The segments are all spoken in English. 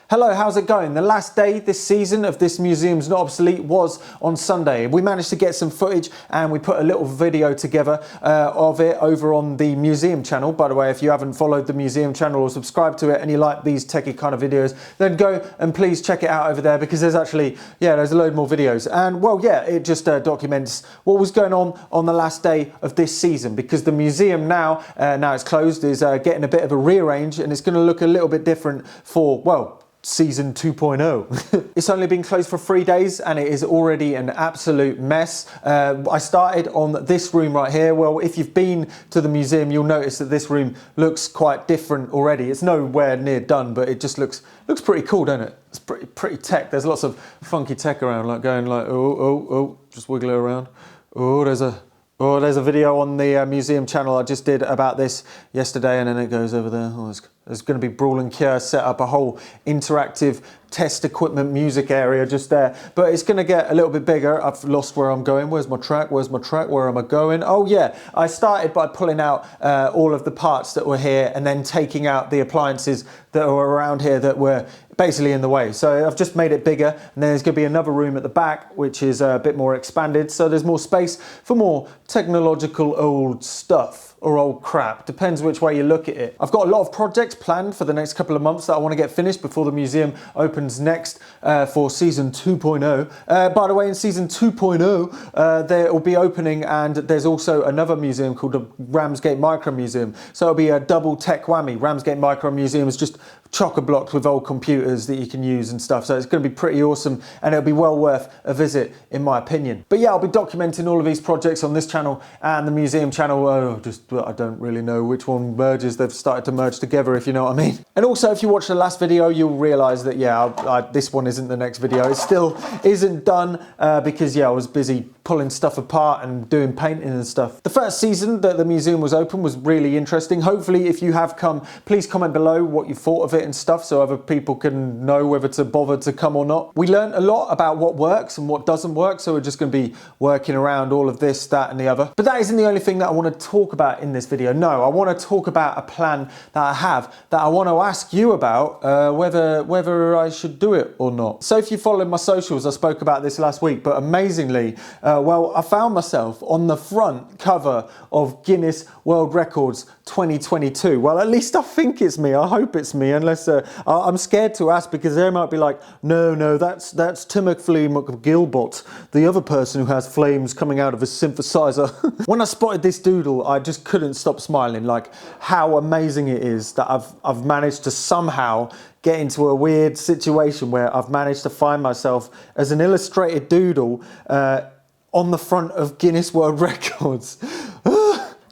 Hello, how's it going? The last day this season of This Museum's Not Obsolete was on Sunday. We managed to get some footage and we put a little video together of it over on the museum channel. By the way, if you haven't followed the museum channel or subscribed to it and you like these techie kind of videos, then go and please check it out over there, because there's actually, there's a load more videos. And well, it just documents what was going on the last day of this season, because the museum now it's closed, is getting a bit of a rearrange, and it's going to look a little bit different for, well, season 2.0. It's only been closed for 3 days and it is already an absolute mess. I started on this room right here. Well, if you've been to the museum, you'll notice that this room looks quite different already. It's nowhere near done, but it just looks pretty cool, doesn't it? It's pretty tech. There's lots of funky tech around, like going like, oh, just wiggle it around. Oh, there's a video on the museum channel I just did about this yesterday, and then it goes over there. Oh, there's going to be Brawl and Cure set up a whole interactive test equipment music area just there. But it's going to get a little bit bigger. I've lost where I'm going. Where's my track? Where's my track? Where am I going? Oh yeah, I started by pulling out all of the parts that were here and then taking out the appliances that were around here that were basically in the way. So I've just made it bigger, and then there's going to be another room at the back which is a bit more expanded, so there's more space for more technological old stuff or old crap, depends which way you look at it. I've got a lot of projects planned for the next couple of months that I want to get finished before the museum opens next for season 2.0. By the way, in season 2.0 there will be opening, and there's also another museum called the Ramsgate Micro Museum, so it'll be a double tech whammy. Ramsgate Micro Museum is just chock-a-block with old computers that you can use and stuff, so it's going to be pretty awesome, and it'll be well worth a visit in my opinion. But yeah, I'll be documenting all of these projects on this channel and the museum channel. I don't really know which one merges. They've started to merge together, if you know what I mean. And also, if you watch the last video, you'll realise that this one isn't the next video. It still isn't done because I was busy pulling stuff apart and doing painting and stuff. The first season that the museum was open was really interesting. Hopefully, if you have come, please comment below what you thought of it and stuff, so other people can know whether to bother to come or not. We learned a lot about what works and what doesn't work, so we're just going to be working around all of this, that and the other. But that isn't the only thing that I want to talk about in this video. No, I want to talk about a plan that I have that I want to ask you about, whether I should do it or not. So if you followed my socials, I spoke about this last week, but amazingly, I found myself on the front cover of Guinness World Records 2022. Well, at least I think it's me. I hope it's me, unless I'm scared to ask, because they might be like, no, that's Timothy McGilbot, the other person who has flames coming out of his synthesizer. When I spotted this doodle, I just couldn't stop smiling, like how amazing it is that I've managed to somehow get into a weird situation where I've managed to find myself as an illustrated doodle on the front of Guinness World Records.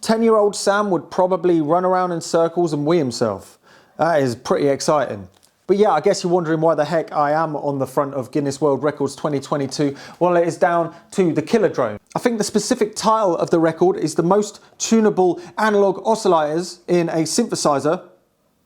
10-year-old Sam would probably run around in circles and wee himself. That is pretty exciting. But yeah, I guess you're wondering why the heck I am on the front of Guinness World Records 2022. Well, it is down to the killer drone. I think the specific title of the record is the most tunable analog oscillators in a synthesizer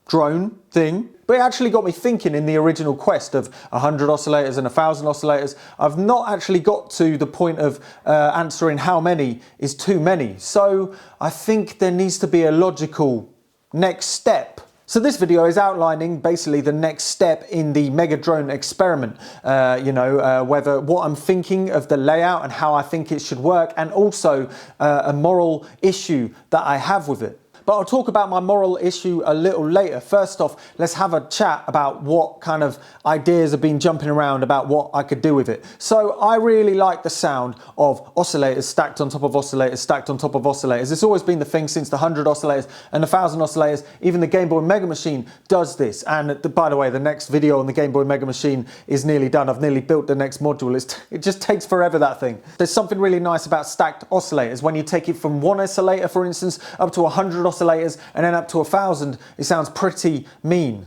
drone thing. But it actually got me thinking in the original quest of 100 oscillators and 1,000 oscillators. I've not actually got to the point of answering how many is too many. So I think there needs to be a logical next step. So this video is outlining basically the next step in the Megadrone experiment. Whether what I'm thinking of the layout and how I think it should work, and also a moral issue that I have with it. But I'll talk about my moral issue a little later. First off, let's have a chat about what kind of ideas have been jumping around about what I could do with it. So I really like the sound of oscillators stacked on top of oscillators, stacked on top of oscillators. It's always been the thing since the 100 oscillators and 1,000 oscillators. Even the Game Boy Mega Machine does this. And by the way, the next video on the Game Boy Mega Machine is nearly done. I've nearly built the next module. It just takes forever, that thing. There's something really nice about stacked oscillators. When you take it from one oscillator, for instance, up to 100 oscillators, and then up to 1,000, it sounds pretty mean.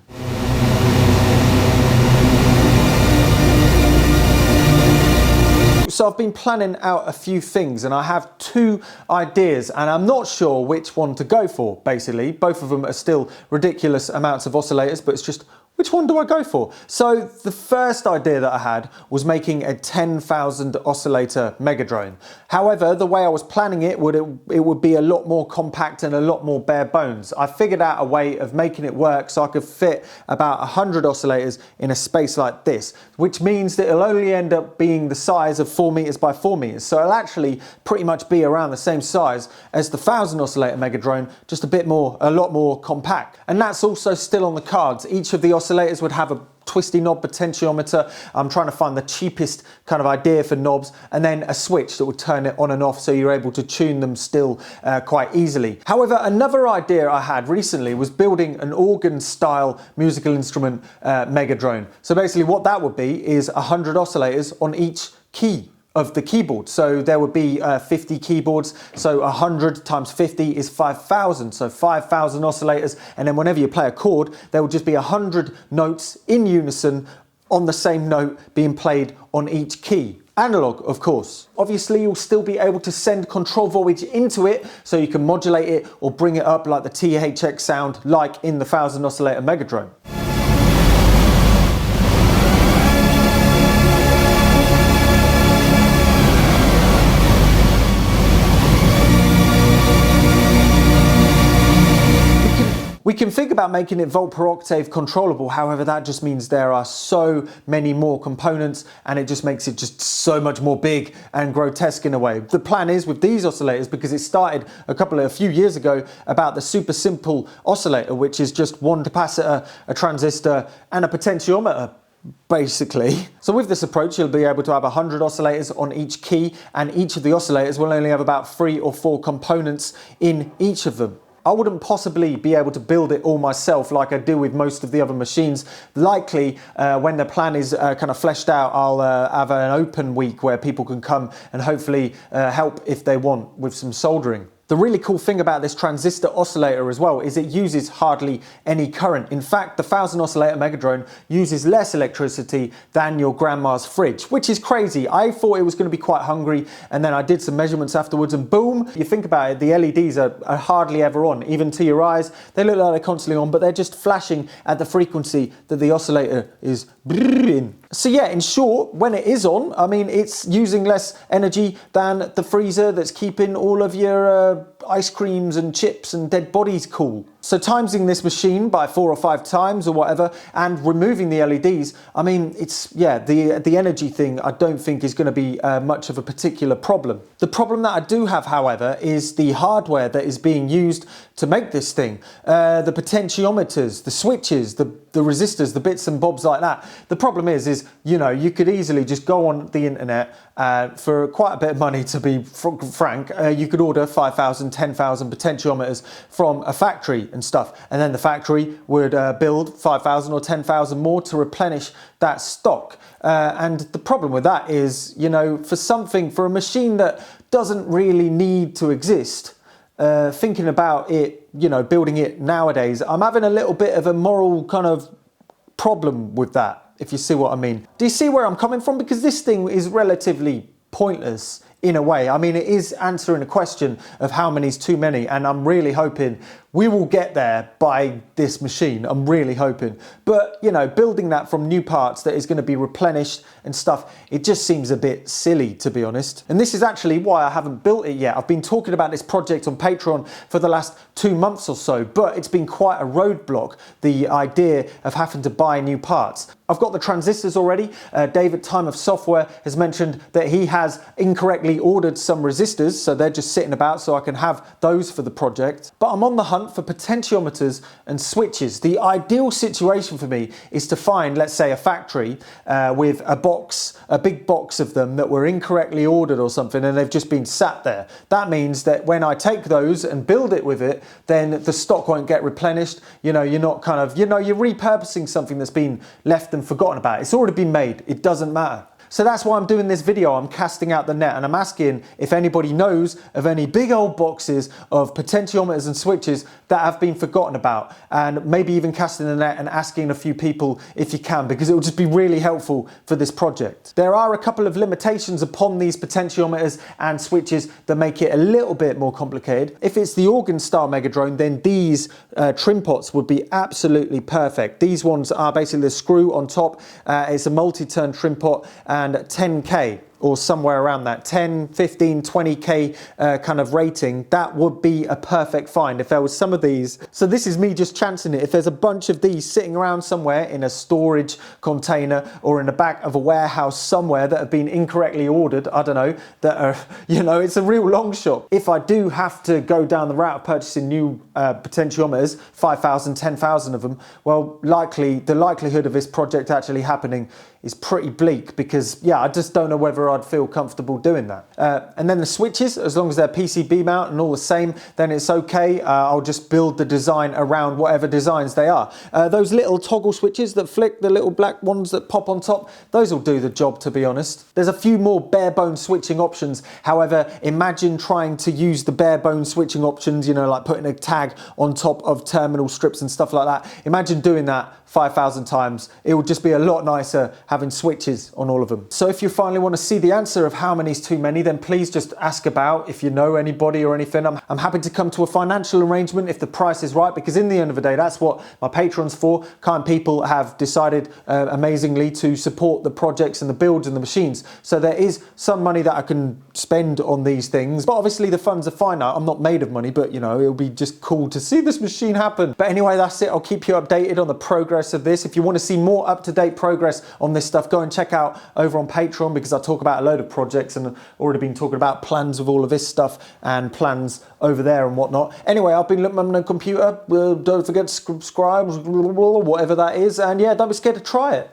So I've been planning out a few things, and I have 2 ideas, and I'm not sure which one to go for, basically. Both of them are still ridiculous amounts of oscillators, but it's just Which one do I go for? So the first idea that I had was making a 10,000 oscillator Megadrone. However, the way I was planning it would be a lot more compact and a lot more bare bones. I figured out a way of making it work so I could fit about 100 oscillators in a space like this, which means that it'll only end up being the size of 4 meters by 4 meters. So it'll actually pretty much be around the same size as the 1,000 oscillator Megadrone, just a lot more compact. And that's also still on the cards. Each of the oscillators would have a twisty knob potentiometer. I'm trying to find the cheapest kind of idea for knobs, and then a switch that would turn it on and off so you're able to tune them still quite easily. However, another idea I had recently was building an organ style musical instrument Megadrone. So basically what that would be is 100 oscillators on each key of the keyboard. So there would be 50 keyboards, so 100 times 50 is 5,000, so 5,000 oscillators, and then whenever you play a chord there will just be 100 notes in unison on the same note being played on each key. Analog, of course. Obviously you'll still be able to send control voltage into it so you can modulate it or bring it up like the THX sound like in the 1,000 oscillator Megadrone. We can think about making it volt per octave controllable, however that just means there are so many more components and it just makes it just so much more big and grotesque in a way. The plan is with these oscillators, because it started a few years ago, about the super simple oscillator, which is just one capacitor, a transistor and a potentiometer, basically. So with this approach you'll be able to have 100 oscillators on each key, and each of the oscillators will only have about 3 or 4 components in each of them. I wouldn't possibly be able to build it all myself like I do with most of the other machines. Likely, when the plan is kind of fleshed out, I'll have an open week where people can come and hopefully help if they want with some soldering. The really cool thing about this transistor oscillator as well is it uses hardly any current. In fact, the 1,000 oscillator Megadrone uses less electricity than your grandma's fridge, which is crazy. I thought it was going to be quite hungry, and then I did some measurements afterwards and boom, you think about it, the LEDs are hardly ever on. Even to your eyes, they look like they're constantly on, but they're just flashing at the frequency that the oscillator is in. So yeah, in short, when it is on, I mean, it's using less energy than the freezer that's keeping all of your ice creams and chips and dead bodies cool. So timesing this machine by 4 or 5 times or whatever and removing the LEDs, I mean, it's, yeah, the energy thing I don't think is going to be much of a particular problem. The problem that I do have, however, is the hardware that is being used to make this thing. The potentiometers, the switches, the resistors, the bits and bobs like that. The problem is, you know, you could easily just go on the internet for quite a bit of money, to be frank. You could order 5,000, 10,000 potentiometers from a factory and stuff, and then the factory would build 5,000 or 10,000 more to replenish that stock. And the problem with that is, you know, for a machine that doesn't really need to exist, thinking about it, you know, building it nowadays, I'm having a little bit of a moral kind of problem with that, if you see what I mean. Do you see where I'm coming from? Because this thing is relatively pointless in a way. I mean, it is answering a question of how many is too many, and I'm really hoping we will get there by this machine. I'm really hoping. But, you know, building that from new parts that is going to be replenished and stuff, it just seems a bit silly, to be honest. And this is actually why I haven't built it yet. I've been talking about this project on Patreon for the last 2 months or so, but it's been quite a roadblock, the idea of having to buy new parts. I've got the transistors already. Dave at Time of Software has mentioned that he has incorrectly ordered some resistors, so they're just sitting about, so I can have those for the project. But I'm on the hunt for potentiometers and switches. The ideal situation for me is to find, let's say, a factory with a big box of them that were incorrectly ordered or something, and they've just been sat there. That means that when I take those and build it with it, then the stock won't get replenished. You know, you're not kind of, you know, you're repurposing something that's been left and forgotten about. It's already been made. It doesn't matter. So that's why I'm doing this video. I'm casting out the net and I'm asking if anybody knows of any big old boxes of potentiometers and switches that have been forgotten about, and maybe even casting the net and asking a few people if you can, because it will just be really helpful for this project. There are a couple of limitations upon these potentiometers and switches that make it a little bit more complicated. If it's the organ style Megadrone, then these trim pots would be absolutely perfect. These ones are basically the screw on top. It's a multi-turn trim pot and 10K or somewhere around that, 10, 15, 20K kind of rating. That would be a perfect find if there was some of these. So this is me just chancing it. If there's a bunch of these sitting around somewhere in a storage container or in the back of a warehouse somewhere that have been incorrectly ordered, I don't know, that are, you know, it's a real long shot. If I do have to go down the route of purchasing new potentiometers, 5,000, 10,000 of them, well, the likelihood of this project actually happening is pretty bleak, because yeah, I just don't know whether I'd feel comfortable doing that. And then the switches, as long as they're PCB mount and all the same, then it's okay. I'll just build the design around whatever designs they are. Those little toggle switches that flick, the little black ones that pop on top, those will do the job, to be honest. There's a few more bare bones switching options. However, imagine trying to use the bare bones switching options, you know, like putting a tag on top of terminal strips and stuff like that. Imagine doing that 5,000 times. It would just be a lot nicer having switches on all of them. So if you finally want to see the answer of how many is too many, then please just ask about if you know anybody or anything. I'm happy to come to a financial arrangement if the price is right, because in the end of the day, that's what my Patreon's for. Kind people have decided amazingly to support the projects and the builds and the machines. So there is some money that I can spend on these things, but obviously the funds are finite. I'm not made of money, but you know, it'll be just cool to see this machine happen. But anyway, that's it. I'll keep you updated on the progress of this. If you want to see more up-to-date progress on this stuff, go and check out over on Patreon, because I talk about a load of projects and I've already been talking about plans of all of this stuff and plans over there and whatnot. Anyway, I've been looking on the computer. Don't forget to subscribe, whatever that is, and yeah, don't be scared to try it.